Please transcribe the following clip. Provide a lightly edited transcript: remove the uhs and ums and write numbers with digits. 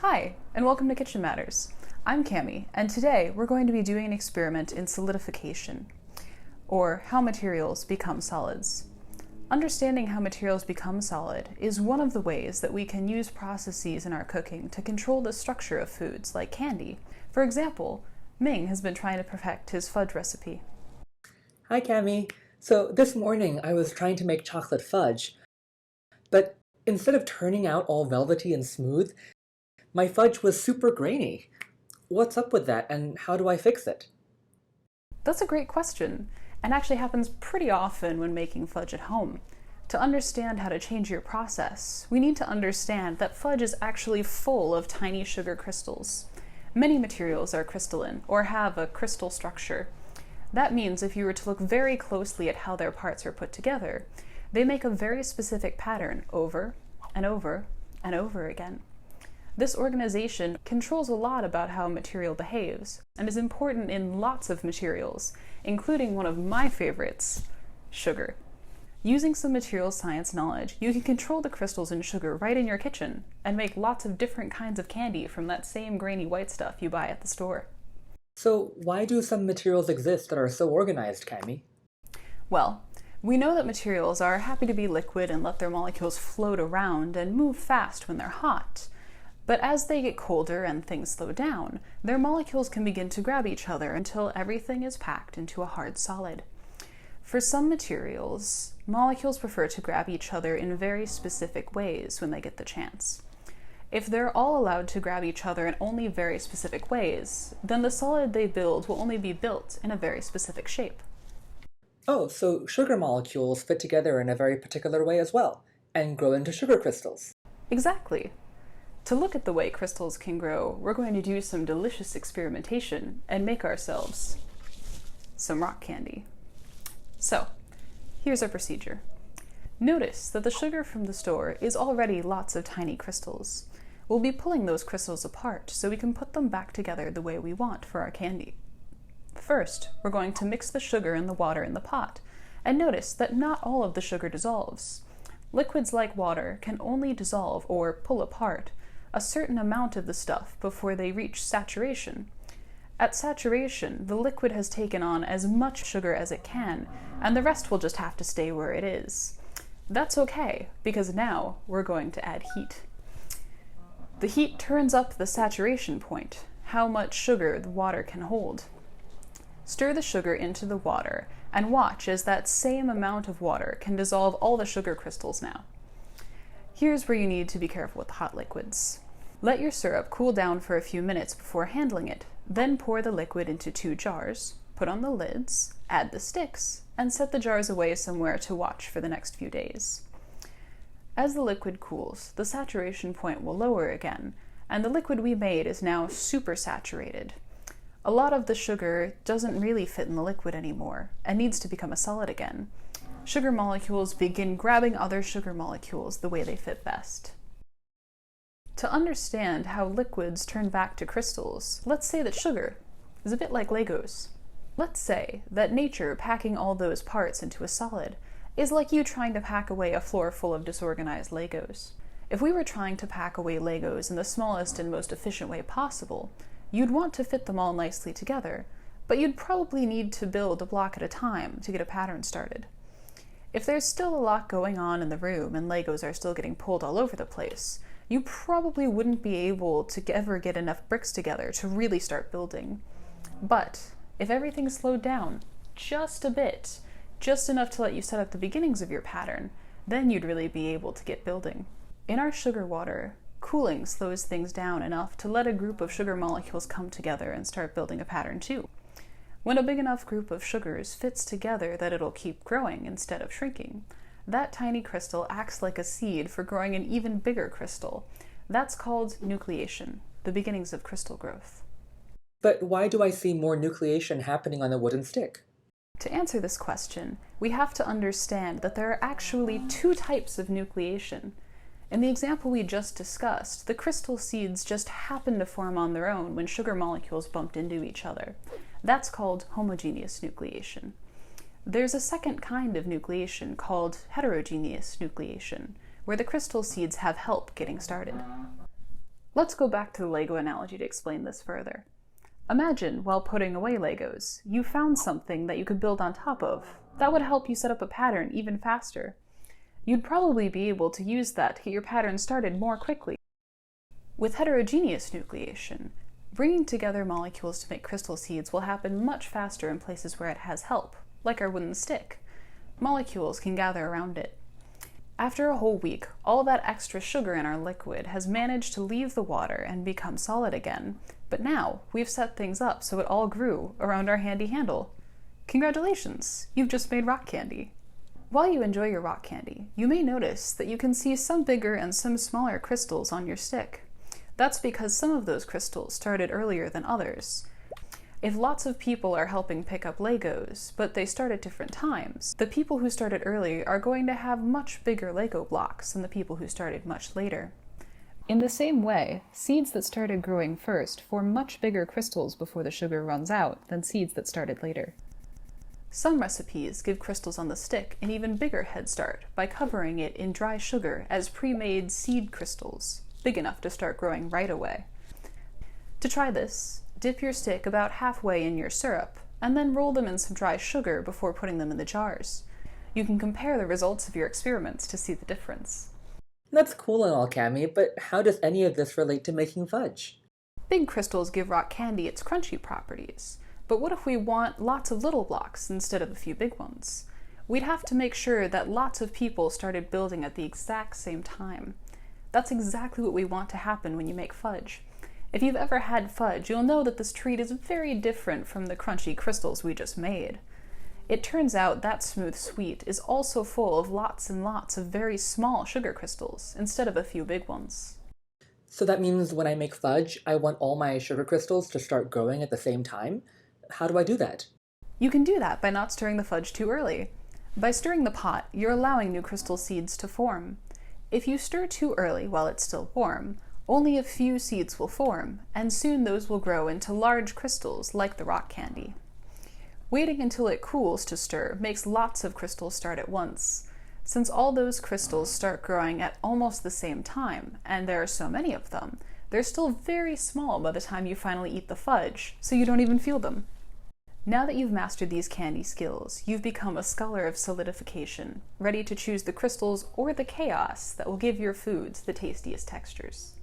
Hi, and welcome to Kitchen Matters. I'm Cammie, and today we're going to be doing an experiment in solidification, or how materials become solids. Understanding how materials become solid is one of the ways that we can use processes in our cooking to control the structure of foods like candy. For example, Ming has been trying to perfect his fudge recipe. Hi, Cammie. So this morning I was trying to make chocolate fudge, but instead of turning out all velvety and smooth, my fudge was super grainy. What's up with that, and how do I fix it? That's a great question, and actually happens pretty often when making fudge at home. To understand how to change your process, we need to understand that fudge is actually full of tiny sugar crystals. Many materials are crystalline, or have a crystal structure. That means if you were to look very closely at how their parts are put together, they make a very specific pattern over and over and over again. This organization controls a lot about how a material behaves, and is important in lots of materials, including one of my favorites, sugar. Using some material science knowledge, you can control the crystals in sugar right in your kitchen, and make lots of different kinds of candy from that same grainy white stuff you buy at the store. So why do some materials exist that are so organized, Cammie? Well, we know that materials are happy to be liquid and let their molecules float around and move fast when they're hot. But as they get colder and things slow down, their molecules can begin to grab each other until everything is packed into a hard solid. For some materials, molecules prefer to grab each other in very specific ways when they get the chance. If they're all allowed to grab each other in only very specific ways, then the solid they build will only be built in a very specific shape. Oh, so sugar molecules fit together in a very particular way as well, and grow into sugar crystals. Exactly. To look at the way crystals can grow, we're going to do some delicious experimentation and make ourselves some rock candy. So, here's our procedure. Notice that the sugar from the store is already lots of tiny crystals. We'll be pulling those crystals apart so we can put them back together the way we want for our candy. First, we're going to mix the sugar and the water in the pot, and notice that not all of the sugar dissolves. Liquids like water can only dissolve or pull apart a certain amount of the stuff before they reach saturation. At saturation, the liquid has taken on as much sugar as it can, and the rest will just have to stay where it is. That's okay, because now we're going to add heat. The heat turns up the saturation point, how much sugar the water can hold. Stir the sugar into the water, and watch as that same amount of water can dissolve all the sugar crystals now. Here's where you need to be careful with hot liquids. Let your syrup cool down for a few minutes before handling it, then pour the liquid into 2 jars, put on the lids, add the sticks, and set the jars away somewhere to watch for the next few days. As the liquid cools, the saturation point will lower again, and the liquid we made is now super saturated. A lot of the sugar doesn't really fit in the liquid anymore, and needs to become a solid again. Sugar molecules begin grabbing other sugar molecules the way they fit best. To understand how liquids turn back to crystals, let's say that sugar is a bit like Legos. Let's say that nature packing all those parts into a solid is like you trying to pack away a floor full of disorganized Legos. If we were trying to pack away Legos in the smallest and most efficient way possible, you'd want to fit them all nicely together, but you'd probably need to build a block at a time to get a pattern started. If there's still a lot going on in the room and Legos are still getting pulled all over the place, you probably wouldn't be able to ever get enough bricks together to really start building. But if everything slowed down just a bit, just enough to let you set up the beginnings of your pattern, then you'd really be able to get building. In our sugar water, cooling slows things down enough to let a group of sugar molecules come together and start building a pattern too. When a big enough group of sugars fits together that it'll keep growing instead of shrinking, that tiny crystal acts like a seed for growing an even bigger crystal. That's called nucleation, the beginnings of crystal growth. But why do I see more nucleation happening on a wooden stick? To answer this question, we have to understand that there are actually 2 types of nucleation. In the example we just discussed, the crystal seeds just happen to form on their own when sugar molecules bumped into each other. That's called homogeneous nucleation. There's a second kind of nucleation called heterogeneous nucleation, where the crystal seeds have help getting started. Let's go back to the Lego analogy to explain this further. Imagine, while putting away Legos, you found something that you could build on top of. That would help you set up a pattern even faster. You'd probably be able to use that to get your pattern started more quickly. With heterogeneous nucleation, bringing together molecules to make crystal seeds will happen much faster in places where it has help, like our wooden stick. Molecules can gather around it. After a whole week, all that extra sugar in our liquid has managed to leave the water and become solid again, but now we've set things up so it all grew around our handy handle. Congratulations, you've just made rock candy. While you enjoy your rock candy, you may notice that you can see some bigger and some smaller crystals on your stick. That's because some of those crystals started earlier than others. If lots of people are helping pick up Legos, but they start at different times, the people who started early are going to have much bigger Lego blocks than the people who started much later. In the same way, seeds that started growing first form much bigger crystals before the sugar runs out than seeds that started later. Some recipes give crystals on the stick an even bigger head start by covering it in dry sugar as pre-made seed crystals, big enough to start growing right away. To try this, dip your stick about halfway in your syrup, and then roll them in some dry sugar before putting them in the jars. You can compare the results of your experiments to see the difference. That's cool and all, Cammie, but how does any of this relate to making fudge? Big crystals give rock candy its crunchy properties, but what if we want lots of little blocks instead of a few big ones? We'd have to make sure that lots of people started building at the exact same time. That's exactly what we want to happen when you make fudge. If you've ever had fudge, you'll know that this treat is very different from the crunchy crystals we just made. It turns out that smooth sweet is also full of lots and lots of very small sugar crystals, instead of a few big ones. So that means when I make fudge, I want all my sugar crystals to start growing at the same time? How do I do that? You can do that by not stirring the fudge too early. By stirring the pot, you're allowing new crystal seeds to form. If you stir too early while it's still warm, only a few seeds will form, and soon those will grow into large crystals like the rock candy. Waiting until it cools to stir makes lots of crystals start at once. Since all those crystals start growing at almost the same time, and there are so many of them, they're still very small by the time you finally eat the fudge, so you don't even feel them. Now that you've mastered these candy skills, you've become a scholar of solidification, ready to choose the crystals or the chaos that will give your foods the tastiest textures.